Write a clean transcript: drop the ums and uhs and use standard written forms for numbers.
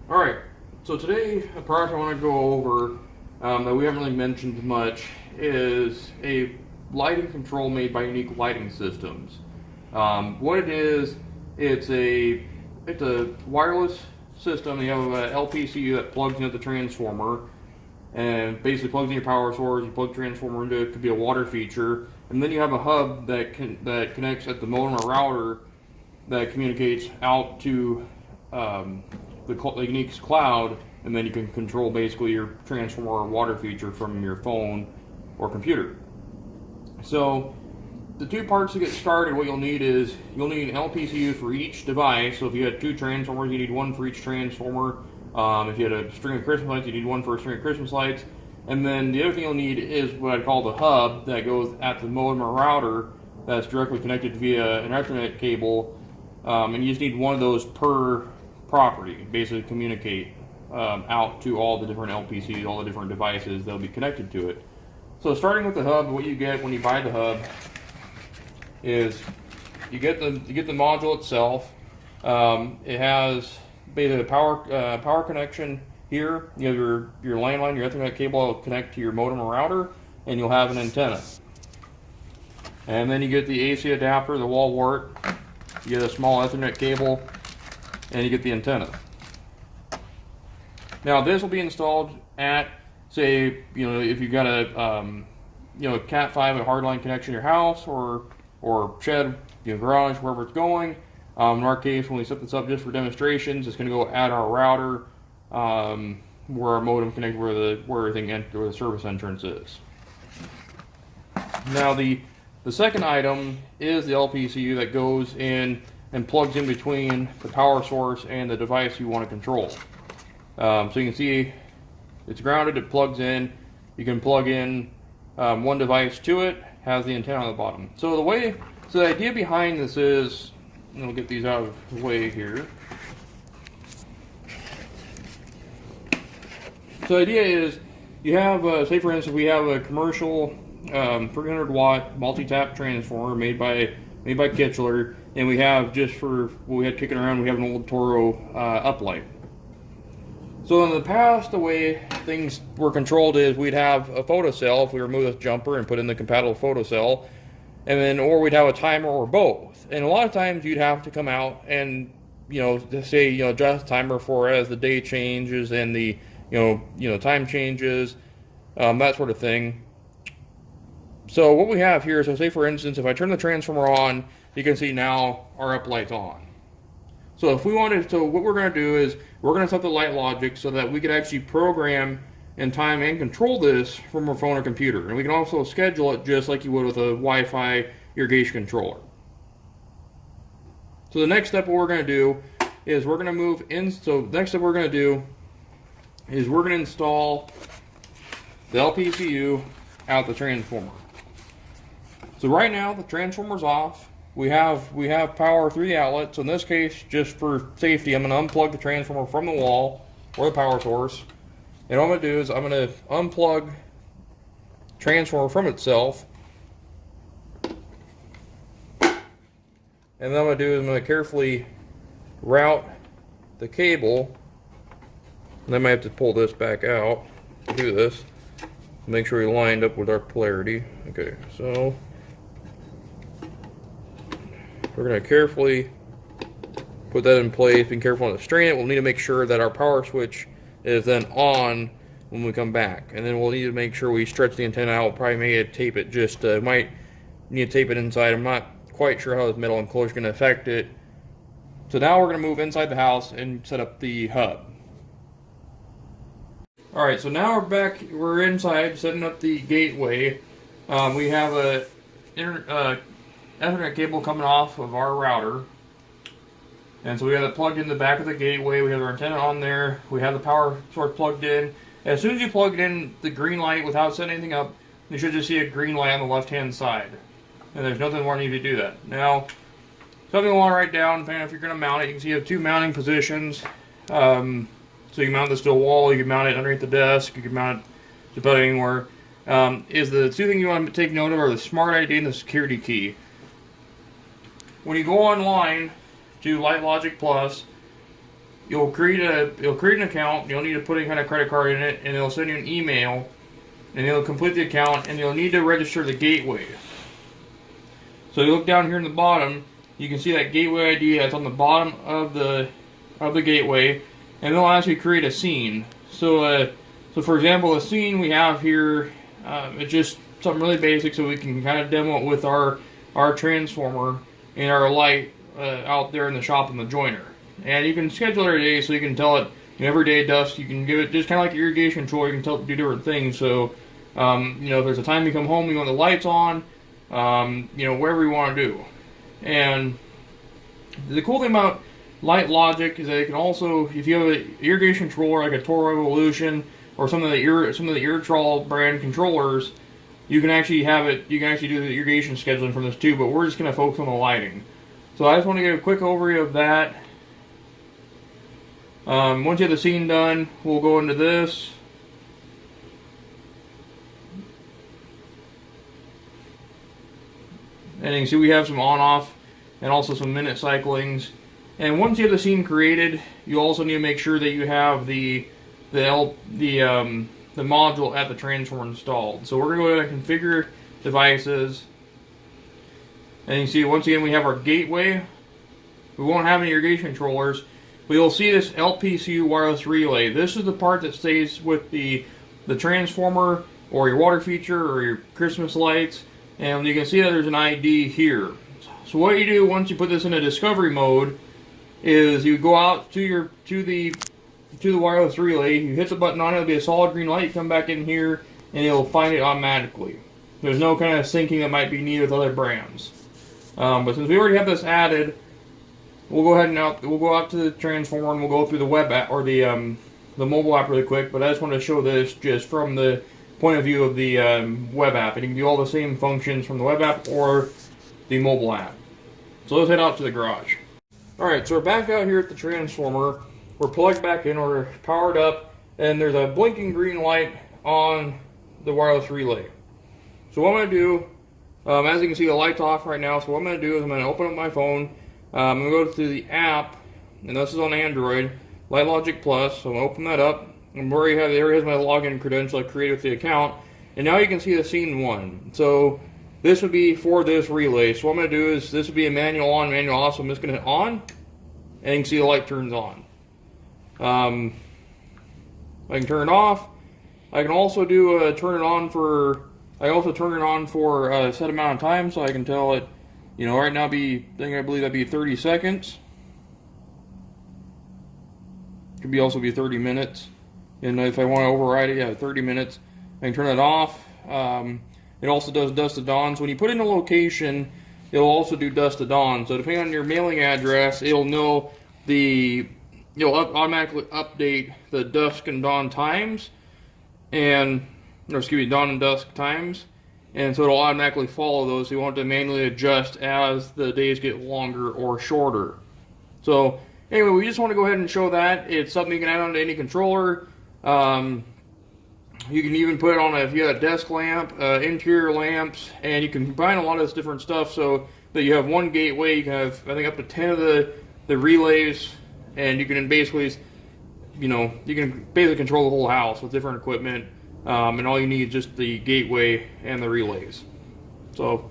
Alright, so today a project I want to go over that we haven't really mentioned much is a lighting control made by Unique Lighting Systems. What it is, it's a wireless system. You have an LPCU that plugs into the transformer and basically plugs in your power source. You plug the transformer into it. It could be a water feature, and then you have a hub that connects at the modem or router that communicates out to the Unique's cloud, and then you can control basically your transformer or water feature from your phone or computer. So the two parts to get started, what you'll need is you'll need an LPCU for each device. So if you had two transformers, you need one for each transformer. If you had a string of Christmas lights, you need one for a string of Christmas lights. And then the other thing you'll need is what I'd call the hub that goes at the modem or router that's directly connected via an Ethernet cable. And you just need one of those per property, basically communicate out to all the different LPCs, all the different devices that'll be connected to it. So starting with the hub, what you get when you buy the hub is you get the module itself. It has basically a power connection here. You have your landline, your Ethernet cable will connect to your modem or router, and you'll have an antenna. And then you get the AC adapter, the wall wart. You get a small Ethernet cable, and you get the antenna. Now this will be installed at, say, if you've got a Cat 5, a hardline connection to your house or shed, garage, wherever it's going. In our case, when we set this up just for demonstrations, it's going to go at our router, where our modem connects, where the service entrance is. Now the second item is the LPCU that goes in and plugs in between the power source and the device you want to control. So you can see it's grounded, it plugs in. You can plug in one device to it, has the antenna on the bottom. So the idea behind this is, and we'll get these out of the way here. So the idea is you have, say for instance, we have a commercial 300 watt multi-tap transformer made by Kichler, and we have, just for what we had kicking around, we have an old Toro uplight. So in the past, the way things were controlled is we'd have a photocell if we remove this jumper and put in the compatible photocell, and then or we'd have a timer or both. And a lot of times you'd have to come out and say adjust the timer for as the day changes and the time changes, that sort of thing. So what we have here, so say for instance, if I turn the transformer on, you can see now our uplight's on. So if we wanted to, what we're going to do is we're going to set the light logic so that we could actually program and time and control this from our phone or computer. And we can also schedule it just like you would with a Wi-Fi irrigation controller. So the next step what we're going to do is we're going to move in. So the next step we're going to do is we're going to install the LPCU out the transformer. So right now the transformer's off. We have power through the outlet. So in this case, just for safety, I'm going to unplug the transformer from the wall or the power source. And what I'm going to do is I'm going to unplug the transformer from itself. And then what I'm going to do is I'm going to carefully route the cable. And I might have to pull this back out to do this. Make sure we lined up with our polarity. Okay, so we're going to carefully put that in place. Be careful not to strain it. We'll need to make sure that our power switch is then on when we come back. And then we'll need to make sure we stretch the antenna out. We'll probably may tape it might need to tape it inside. I'm not quite sure how this metal enclosure is going to affect it. So now we're going to move inside the house and set up the hub. Alright, so now we're inside setting up the gateway. We have a Ethernet cable coming off of our router. And so we have it plugged in the back of the gateway. We have our antenna on there. We have the power source plugged in. As soon as you plug in the green light without setting anything up, you should just see a green light on the left-hand side. And there's nothing more needed to do that. Now, something I want to write down, depending on if you're going to mount it, you can see you have two mounting positions. So you can mount this to a wall, you can mount it underneath the desk, you can mount it just about anywhere. Is the two things you want to take note of are the Smart ID and the security key. When you go online to LightLogic Plus, it'll create an account. You'll need to put any kind of credit card in it, and it'll send you an email, and it'll complete the account, and you'll need to register the gateway. So you look down here in the bottom, you can see that gateway ID that's on the bottom of the gateway, and they'll ask you to create a scene. So for example, the scene we have here, it's just something really basic, so we can kind of demo it with our transformer and our light out there in the shop in the joiner. And you can schedule every day, so you can tell it, every day dusk. You can give it just kind of like your irrigation control. You can tell it to do different things. So if there's a time you come home, you want the lights on, wherever you want to do. And the cool thing about Light Logic is that it can also, if you have an irrigation controller like a Toro Evolution or some of the Irritrol brand controllers, you can actually have it. You can actually do the irrigation scheduling from this too. But we're just going to focus on the lighting. So I just want to give a quick overview of that. Once you have the scene done, we'll go into this. And you can see we have some on-off and also some minute cyclings. And once you have the scene created, you also need to make sure that you have the module at the transformer installed. So we're going to go ahead and configure devices. And you can see once again we have our gateway. We won't have any irrigation controllers. But you'll see this LPCU wireless relay. This is the part that stays with the transformer or your water feature or your Christmas lights. And you can see that there's an ID here. So what you do once you put this into discovery mode is you go out to the wireless relay, you hit the button on it, it'll be a solid green light, you come back in here and it'll find it automatically. There's no kind of syncing that might be needed with other brands. But since we already have this added, we'll go ahead and we'll go out to the transformer and we'll go through the web app or the mobile app really quick. But I just wanted to show this just from the point of view of the web app. And you can do all the same functions from the web app or the mobile app. So let's head out to the garage. Alright, so we're back out here at the transformer. We're plugged back in, we're powered up, and there's a blinking green light on the wireless relay. So what I'm going to do, as you can see the light's off right now, so what I'm going to do is I'm going to open up my phone. I'm going to go to the app, and this is on Android, Light Logic Plus, so I'm going to open that up. And there is my login credential I created with the account. And now you can see the scene 1. So this would be for this relay. So what I'm going to do is, this would be a manual on, manual off, so I'm just going to hit on, and you can see the light turns on. I can turn it off. I can also do turn it on for a set amount of time, so I can tell it, right now I believe that'd be 30 seconds. Could also be 30 minutes. And if I want to override it, 30 minutes. I can turn it off. It also does dusk to dawn. So when you put in a location, it'll also do dusk to dawn. So depending on your mailing address, it'll automatically update the dusk and dawn times, dawn and dusk times, and so it'll automatically follow those. So you won't have to manually adjust as the days get longer or shorter. So anyway, we just want to go ahead and show that. It's something you can add onto any controller. You can even put it on if you have a desk lamp, interior lamps, and you can combine a lot of this different stuff so that you have one gateway. You can have, I think, up to 10 of the relays, and you can basically, control the whole house with different equipment, and all you need is just the gateway and the relays. So